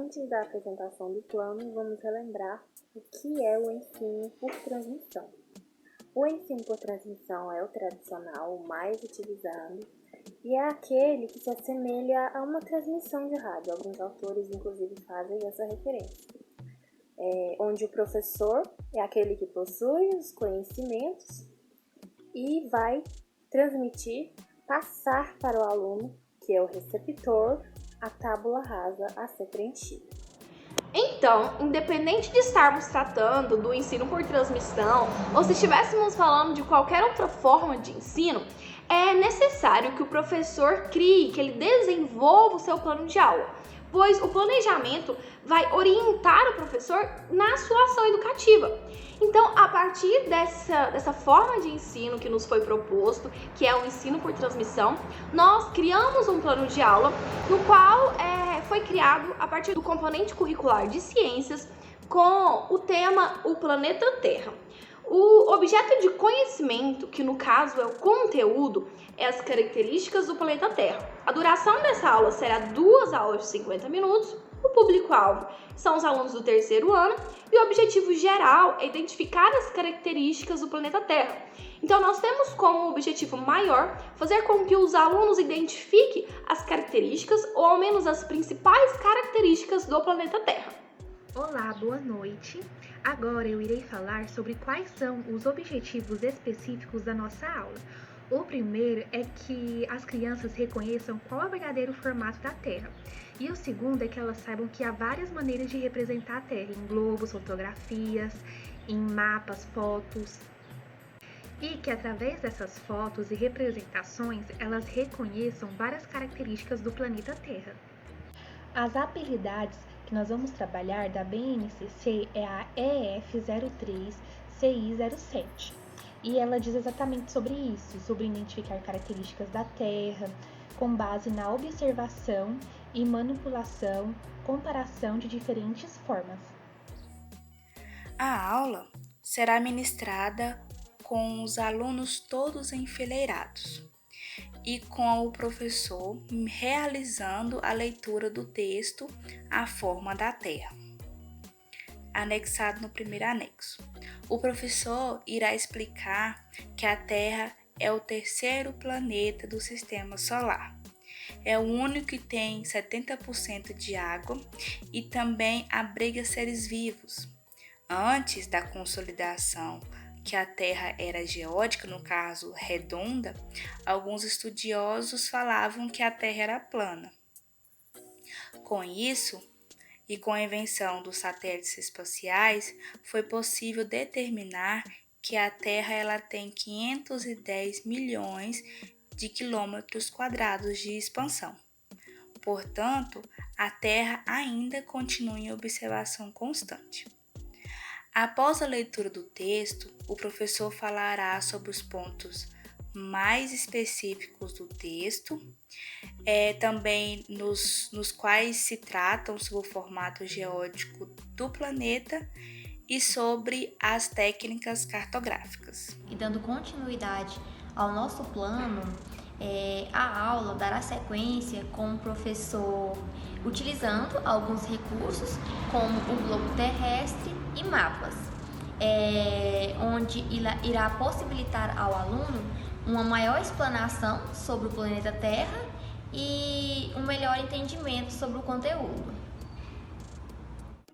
Antes da apresentação do plano, vamos relembrar o que é o ensino por transmissão. O ensino por transmissão é o tradicional, o mais utilizado, e é aquele que se assemelha a uma transmissão de rádio. Alguns autores, inclusive, fazem essa referência. Onde o professor é aquele que possui os conhecimentos e vai transmitir, passar para o aluno, que é o receptor, a tábula rasa a ser preenchida. Então, independente de estarmos tratando do ensino por transmissão ou se estivéssemos falando de qualquer outra forma de ensino, é necessário que o professor crie, que ele desenvolva o seu plano de aula, pois o planejamento vai orientar o professor na sua ação educativa. Então, a partir dessa forma de ensino que nos foi proposto, que é o ensino por transmissão, nós criamos um plano de aula no qual foi criado a partir do componente curricular de ciências com o tema O Planeta Terra. O objeto de conhecimento, que no caso é o conteúdo, é as características do planeta Terra. A duração dessa aula será 2 aulas de 50 minutos. O público-alvo são os alunos do 3º ano e o objetivo geral é identificar as características do planeta Terra. Então, nós temos como objetivo maior fazer com que os alunos identifiquem as características ou ao menos as principais características do planeta Terra. Olá, boa noite. Agora eu irei falar sobre quais são os objetivos específicos da nossa aula. O primeiro é que as crianças reconheçam qual é o verdadeiro formato da Terra. E o segundo é que elas saibam que há várias maneiras de representar a Terra, em globos, fotografias, em mapas, fotos. E que através dessas fotos e representações, elas reconheçam várias características do planeta Terra. As habilidades que nós vamos trabalhar da BNCC é a EF03CI07. E ela diz exatamente sobre isso, sobre identificar características da Terra, com base na observação e manipulação, comparação de diferentes formas. A aula será ministrada com os alunos todos enfileirados e com o professor realizando a leitura do texto A Forma da Terra, anexado no primeiro anexo. O professor irá explicar que a Terra é o 3º planeta do Sistema Solar. É o único que tem 70% de água e também abriga seres vivos. Antes da consolidação que a Terra era geódica, no caso redonda, alguns estudiosos falavam que a Terra era plana. Com isso, e com a invenção dos satélites espaciais, foi possível determinar que a Terra ela tem 510 milhões de quilômetros quadrados de expansão. Portanto, a Terra ainda continua em observação constante. Após a leitura do texto, o professor falará sobre os pontos mais específicos do texto, também nos quais se tratam sobre o formato geódico do planeta e sobre as técnicas cartográficas. E dando continuidade ao nosso plano, a aula dará sequência com o professor utilizando alguns recursos como o globo terrestre e mapas, onde irá possibilitar ao aluno uma maior explanação sobre o planeta Terra e um melhor entendimento sobre o conteúdo.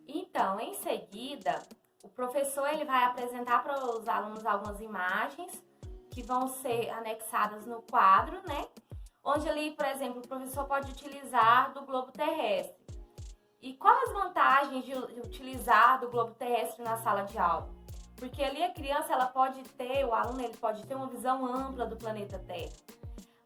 Então, em seguida, o professor ele vai apresentar para os alunos algumas imagens que vão ser anexadas no quadro, né? Onde ali, por exemplo, o professor pode utilizar do globo terrestre. E quais as vantagens de utilizar do globo terrestre na sala de aula? Porque ali a criança, o aluno ele pode ter uma visão ampla do planeta Terra.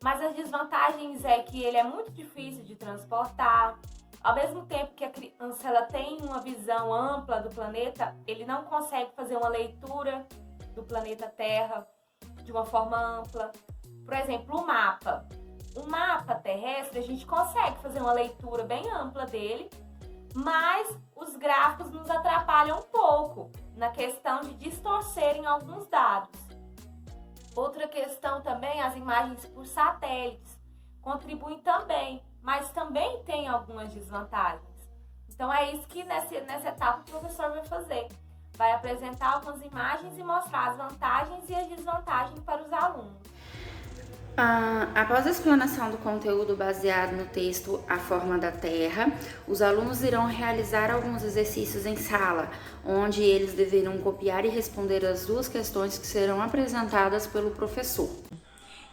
Mas as desvantagens é que ele é muito difícil de transportar. Ao mesmo tempo que a criança ela tem uma visão ampla do planeta, ele não consegue fazer uma leitura do planeta Terra de uma forma ampla. Por exemplo, o mapa. O mapa terrestre, a gente consegue fazer uma leitura bem ampla dele, mas os gráficos nos atrapalham um pouco na questão de distorcerem alguns dados. Outra questão também, as imagens por satélites contribuem também, mas também tem algumas desvantagens. Então é isso que nessa etapa o professor vai fazer. Vai apresentar algumas imagens e mostrar as vantagens e as desvantagens para os alunos. Após a explanação do conteúdo baseado no texto A Forma da Terra, os alunos irão realizar alguns exercícios em sala, onde eles deverão copiar e responder as 2 questões que serão apresentadas pelo professor.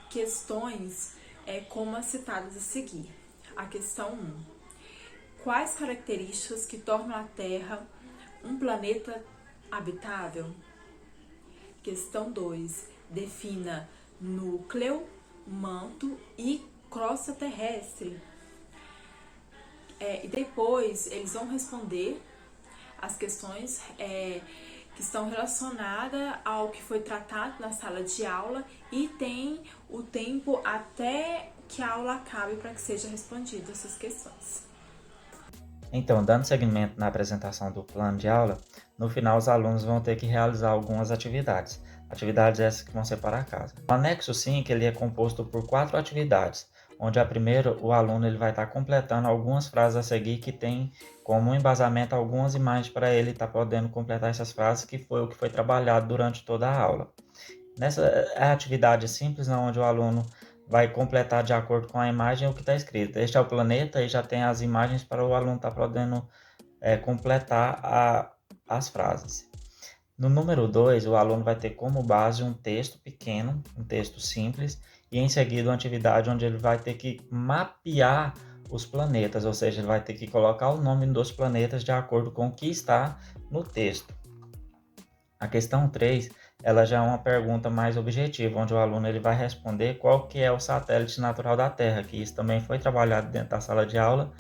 Questões como as citadas a seguir. A questão 1. Quais características que tornam a Terra um planeta habitável? Questão 2. Defina núcleo, manto e crosta terrestre. E depois eles vão responder as questões que estão relacionadas ao que foi tratado na sala de aula e tem o tempo até que a aula acabe para que sejam respondidas essas questões. Então, dando seguimento na apresentação do plano de aula, no final os alunos vão ter que realizar algumas atividades. Atividades essas que vão ser para casa. O anexo 5 ele é composto por 4 atividades, onde a primeira o aluno ele vai estar completando algumas frases a seguir que tem como embasamento algumas imagens para ele estar podendo completar essas frases, que foi o que foi trabalhado durante toda a aula. Nessa atividade simples, onde o aluno vai completar de acordo com a imagem o que está escrito. Este é o planeta e já tem as imagens para o aluno estar podendo completar as frases. No número 2, o aluno vai ter como base um texto pequeno, um texto simples, e em seguida uma atividade onde ele vai ter que mapear os planetas, ou seja, ele vai ter que colocar o nome dos planetas de acordo com o que está no texto. A questão 3, ela já é uma pergunta mais objetiva, onde o aluno ele vai responder qual que é o satélite natural da Terra, que isso também foi trabalhado dentro da sala de aula.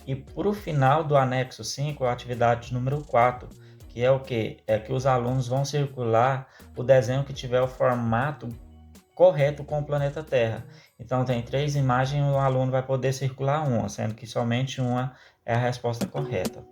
E para o final do anexo 5, a atividade número 4, que é o quê? É que os alunos vão circular o desenho que tiver o formato correto com o planeta Terra. Então tem 3 imagens e o aluno vai poder circular uma, sendo que somente uma é a resposta correta.